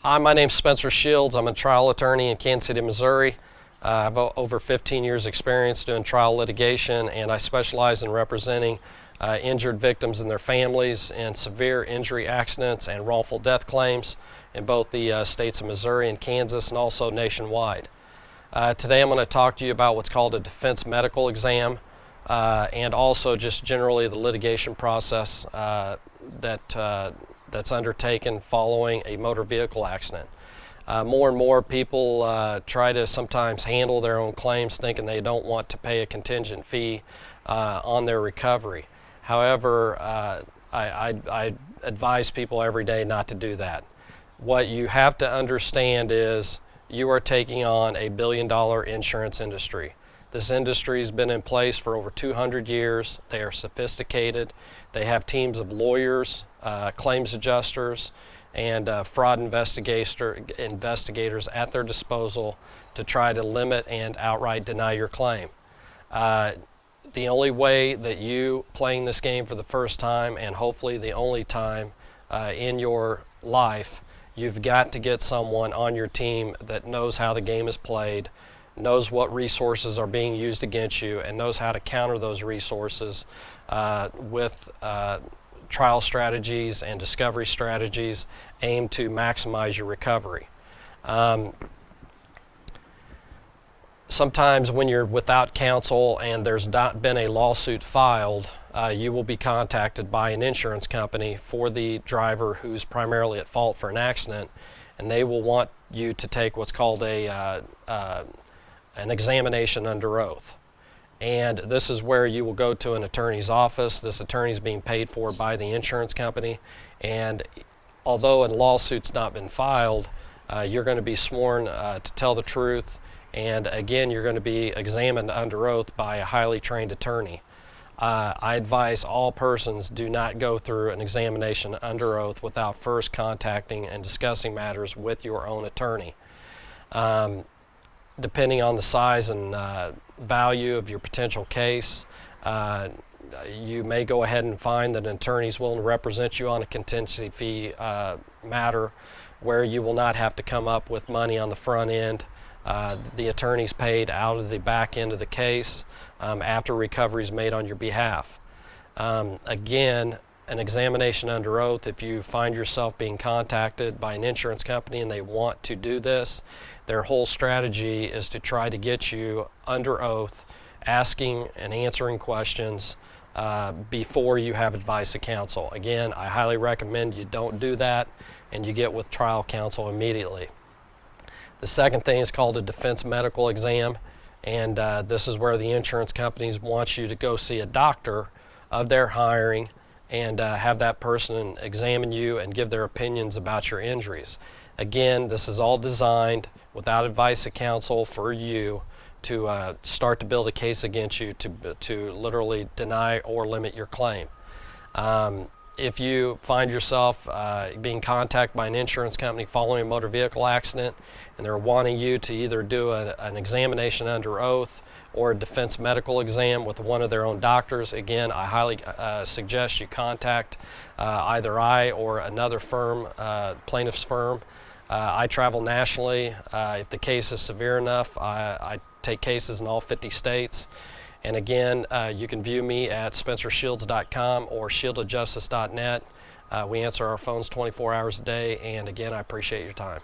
Hi, my name's Spencer Shields. I'm a trial attorney in Kansas City, Missouri. I have over 15 years experience doing trial litigation, and I specialize in representing injured victims and their families in severe injury accidents and wrongful death claims in both the states of Missouri and Kansas, and also nationwide. Today I'm going to talk to you about what's called a defense medical exam, and also just generally the litigation process that's undertaken following a motor vehicle accident. More and more people try to sometimes handle their own claims thinking they don't want to pay a contingent fee on their recovery. However, I advise people every day not to do that. What you have to understand is you are taking on a billion-dollar insurance industry. This industry has been in place for over 200 years. They are sophisticated. They have teams of lawyers, claims adjusters, and fraud investigators at their disposal to try to limit and outright deny your claim. The only way that you playing this game for the first time, and hopefully the only time in your life, you've got to get someone on your team that knows how the game is played, knows what resources are being used against you, and knows how to counter those resources with trial strategies and discovery strategies aimed to maximize your recovery. Sometimes when you're without counsel and there's not been a lawsuit filed, you will be contacted by an insurance company for the driver who's primarily at fault for an accident, and they will want you to take what's called an examination under oath. And this is where you will go to an attorney's office. This attorney is being paid for by the insurance company, and although a lawsuit's not been filed, you're going to be sworn to tell the truth, and again you're going to be examined under oath by a highly trained attorney. I advise all persons do not go through an examination under oath without first contacting and discussing matters with your own attorney. Depending on the size and value of your potential case, you may go ahead and find that an attorney is willing to represent you on a contingency fee matter where you will not have to come up with money on the front end. The attorney's paid out of the back end of the case after recovery is made on your behalf. Again, an examination under oath, if you find yourself being contacted by an insurance company and they want to do this, their whole strategy is to try to get you under oath, asking and answering questions before you have advice of counsel. Again, I highly recommend you don't do that and you get with trial counsel immediately. The second thing is called a defense medical exam, and this is where the insurance companies want you to go see a doctor of their hiring and have that person examine you and give their opinions about your injuries. Again, this is all designed without advice of counsel for you to start to build a case against you to literally deny or limit your claim. If you find yourself being contacted by an insurance company following a motor vehicle accident and they're wanting you to either do an examination under oath or a defense medical exam with one of their own doctors, again, I highly suggest you contact either I or another firm, plaintiff's firm. I travel nationally. If the case is severe enough, I take cases in all 50 states. And again, you can view me at spencershields.com or shieldofjustice.net. We answer our phones 24 hours a day, and again, I appreciate your time.